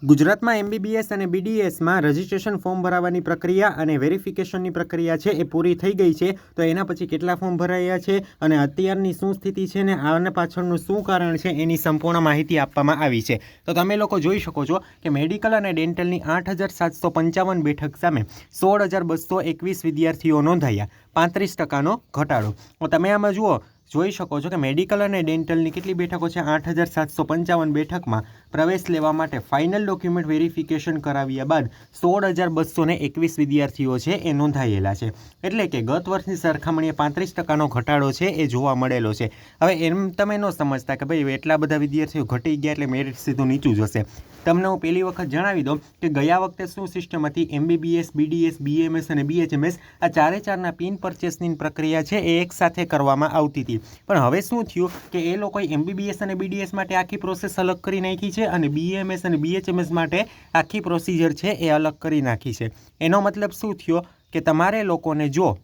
ગુજરાતમાં એમબીબીએસ અને બીડીએસમાં registration form ભરાવાની પ્રક્રિયા અને વેરિફિકેશનની પ્રક્રિયા છે એ પૂરી થઈ ગઈ છે. તો એના પછી કેટલા ફોર્મ ભરાયા છે અને અત્યારની શું સ્થિતિ છે ને આના પાછળનું શું કારણ છે એની સંપૂર્ણ માહિતી આપવામાં આવી છે. તો તમે લોકો જોઈ શકો છો કે મેડિકલ અને ડેન્ટલની 8,755 બેઠક સામે 16,221 વિદ્યાર્થીઓ નોંધાયા, 35%નો ઘટાડો. તો તમે આમાં જોઈ શકો છો કે મેડિકલ અને ડેન્ટલની કેટલી બેઠકો છે? 8,755 બેઠકમાં પ્રવેશ લેવા માટે ફાઇનલ ડોક્યુમેન્ટ વેરિફિકેશન કરાવ્યા બાદ 16,221 વિદ્યાર્થીઓ છે એ નોંધાયેલા છે. એટલે કે ગત વર્ષની સરખામણીએ 35%નો ઘટાડો છે એ જોવા મળેલો છે. હવે એમ તમે ન સમજતા કે ભાઈ એટલા બધા વિદ્યાર્થીઓ ઘટી ગયા એટલે મેરિટ સીધું નીચું જશે. તમને હું પહેલી વખત જણાવી દઉં કે ગયા વખતે શું સિસ્ટમ હતી. એમબીબીએસ, બીડીએસ, બીએમએસ અને બીએચએમએસ આ ચારેના પિન પરચેસની પ્રક્રિયા છે એ એકસાથે કરવામાં આવતી હતી. પણ હવે શું થયું કે એ લોકોએ એમબીબીએસ અને બીડીએસ માટે આખી પ્રોસેસ અલગ કરી નાખી છે અને બીએમએસ અને બીએચએમએસ માટે આખી પ્રોસિજર છે એ અલગ કરી નાખી છે. એનો મતલબ શું થયો કે તમારે લોકોને જો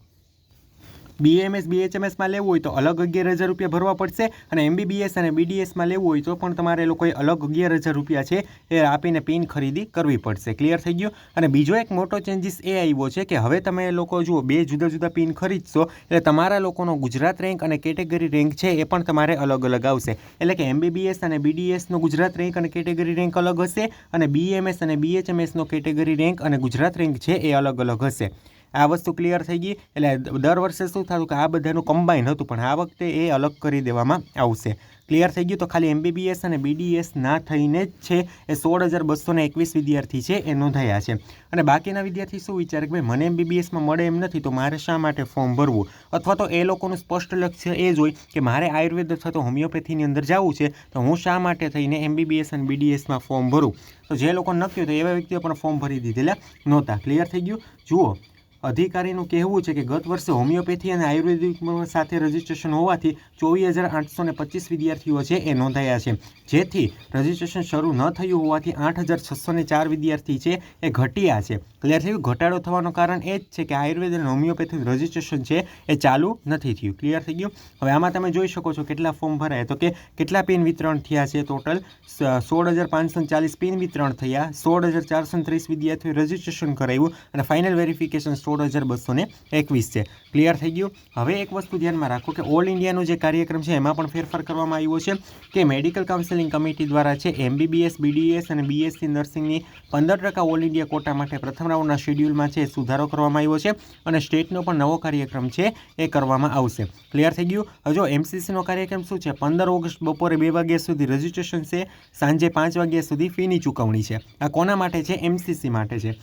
બીએમએસ બીએચએમએસમાં લેવું હોય તો અલગ 11,000 રૂપિયા ભરવા પડશે અને એમબીબીએસ અને બીડીએસમાં લેવું હોય તો પણ તમારે લોકોએ અલગ 11,000 રૂપિયા છે એ આપીને પિન ખરીદી કરવી પડશે. ક્લિયર થઈ ગયું? અને બીજો એક મોટો ચેન્જીસ એ આવ્યો છે કે હવે તમે લોકો જુઓ બે જુદા જુદા પિન ખરીદશો એટલે તમારા લોકોનો ગુજરાત રેન્ક અને કેટેગરી રેન્ક છે એ પણ તમારે અલગ અલગ આવશે. એટલે કે એમબીબીએસ અને બીડીએસનો ગુજરાત રેન્ક અને કેટેગરી રેન્ક અલગ હશે અને બીએમએસ અને બીએચએમએસનો કેટેગરી રેન્ક અને ગુજરાત રેન્ક છે એ અલગ અલગ હશે. આ વસ્તુ ક્લિયર થઈ ગઈ. એટલે દર વર્ષે શું થતું કે આ બધાનું કમ્બાઈન હતું પણ આ વખતે એ અલગ કરી દેવામાં આવશે. ક્લિયર થઈ ગયું? તો ખાલી એમબીબીએસ અને બીડીએસ ના થઈને જ છે એ 16,221 વિદ્યાર્થી છે એ નોંધાયા છે. અને બાકીના વિદ્યાર્થી શું વિચારે કે ભાઈ મને એમબીબીએસમાં મળે એમ નથી તો મારે શા માટે ફોર્મ ભરવું? અથવા તો એ લોકોનું સ્પષ્ટ લક્ષ્ય એ જ હોય કે મારે આયુર્વેદ અથવા તો હોમિયોપેથીની અંદર જવું છે તો હું શા માટે થઈને એમબીબીએસ અને બીડીએસમાં ફોર્મ ભરું? તો જે લોકો નક્કી હતું એવા વ્યક્તિઓ પણ ફોર્મ ભરી દીધેલા નહોતા. ક્લિયર થઈ ગયું? જુઓ, અધિકારીનું કહેવું છે કે ગત વર્ષે હોમિયોપેથી અને આયુર્વેદિક સાથે રજિસ્ટ્રેશન હોવાથી 24,825 વિદ્યાર્થીઓ છે એ નોંધાયા છે. જેથી રજિસ્ટ્રેશન શરૂ ન થયું હોવાથી 8,604 વિદ્યાર્થી છે એ ઘટ્યા છે. ક્લિયર થયું? ઘટાડો થવાનું કારણ એ જ છે કે આયુર્વેદ અને હોમિયોપેથીનું રજિસ્ટ્રેશન છે એ ચાલુ નથી થયું. ક્લિયર થઈ ગયું? હવે આમાં તમે જોઈ શકો છો કેટલા ફોર્મ ભરાયા. તો કે કેટલા પિન વિતરણ થયા છે? ટોટલ 16,540 પિન વિતરણ થયા, 16,430 વિદ્યાર્થીઓએ રજિસ્ટ્રેશન કરાવ્યું અને ફાઇનલ વેરિફિકેશન 16,221 છે. ક્લિયર થઈ ગયું? હવે એક વસ્તુ ધ્યાનમાં રાખો કે ઓલ ઇન્ડિયાનો જે કાર્યક્રમ છે એમાં પણ ફેરફાર કરવામાં આવ્યો છે કે મેડિકલ કાઉન્સેલિંગ કમિટી દ્વારા છે એમબીબીએસ, બીડીએસ અને બીએસસી નર્સિંગની 15% ઓલ ઇન્ડિયા કોટા માટે પ્રથમ રાઉન્ડના શેડ્યુલમાં છે સુધારો કરવામાં આવ્યો છે અને સ્ટેટનો પણ નવો કાર્યક્રમ છે એ કરવામાં આવશે. ક્લિયર થઈ ગયું? હજુ એમસીસીનો કાર્યક્રમ શું છે? 15 ઓગસ્ટ બપોરે 2 વાગ્યા સુધી રજિસ્ટ્રેશન છે, સાંજે 5 વાગ્યા સુધી ફીની ચૂકવણી છે. આ કોના માટે છે? એમસીસી માટે છે.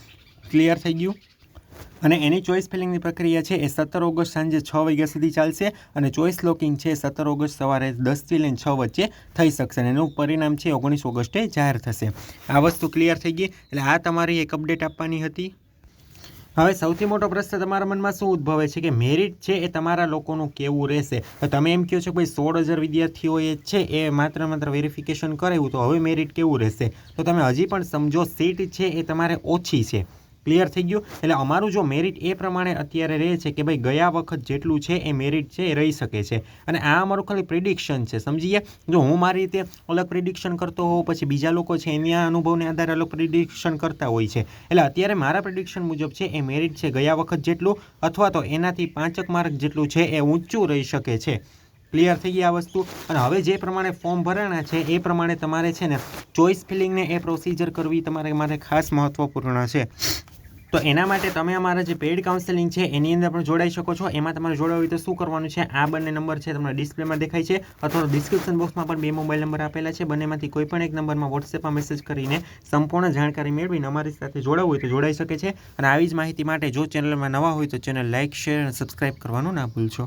ક્લિયર થઈ ગયું? અને એની ચોઇસ ફિલિંગની પ્રક્રિયા છે એ 17 ઓગસ્ટ સાંજે 6 વાગ્યા સુધી ચાલશે અને ચોઇસ લોકિંગ છે 17 ઓગસ્ટ સવારે 10થી લઈને 6 વચ્ચે થઈ શકશે અને એનું પરિણામ છે 19 ઓગસ્ટે જાહેર થશે. આ વસ્તુ ક્લિયર થઈ ગઈ? એટલે આ તમારી એક અપડેટ આપવાની હતી. હવે સૌથી મોટો પ્રશ્ન તમારા મનમાં શું ઉદ્ભવે છે કે મેરિટ છે એ તમારા લોકોનું કેવું રહેશે? તો તમે એમ કહો છો કે ભાઈ 16,000 વિદ્યાર્થીઓએ છે એ માત્ર વેરિફિકેશન કરાવ્યું તો હવે મેરિટ કેવું રહેશે? તો તમે હજી પણ સમજો સીટ છે એ તમારે ઓછી છે. ક્લિયર થઈ ગયું? એટલે અમારું જો મેરિટ એ પ્રમાણે અત્યારે રહે છે કે ભાઈ ગયા વખત જેટલું છે એ મેરિટ છે એ રહી શકે છે અને આ અમારું ખાલી પ્રિડિક્શન છે. સમજી ગયા? જો હું મારી રીતે અલગ પ્રિડિક્શન કરતો હોઉં પછી બીજા લોકો છે એના અનુભવને આધારે અલગ પ્રિડિક્શન કરતા હોય છે. એટલે અત્યારે મારા પ્રિડિક્શન મુજબ છે એ મેરિટ છે ગયા વખત જેટલું અથવા તો એનાથી 5 માર્ક જેટલું છે એ ઊંચું રહી શકે છે. ક્લિયર થઈ ગઈ આ વસ્તુ? અને હવે જે પ્રમાણે ફોર્મ ભરાણા છે એ પ્રમાણે તમારે છે ને ચોઇસ ફિલિંગને એ પ્રોસિજર કરવી તમારે માટે ખાસ મહત્વપૂર્ણ છે. તો એના માટે તમે અમારા જે પેઇડ કાઉન્સેલિંગ છે એની અંદર પણ જોડાઈ શકો છો. એમાં તમારે જોડાવું હોય તો શું કરવાનું છે? આ બંને નંબર છે તમને ડિસ્પ્લેમાં દેખાય છે અથવા તો ડિસ્ક્રિપ્શન બોક્સમાં પણ 2 મોબાઈલ નંબર આપેલા છે. બંનેમાંથી કોઈ પણ એક નંબરમાં વોટ્સએપમાં મેસેજ કરીને સંપૂર્ણ જાણકારી મેળવીને અમારી સાથે જોડાવવું હોય તો જોડાઈ શકે છે. અને આવી જ માહિતી માટે જો ચેનલમાં નવા હોય તો ચેનલ લાઇક, શેર અને સબસ્ક્રાઈબ કરવાનું ના ભૂલશો.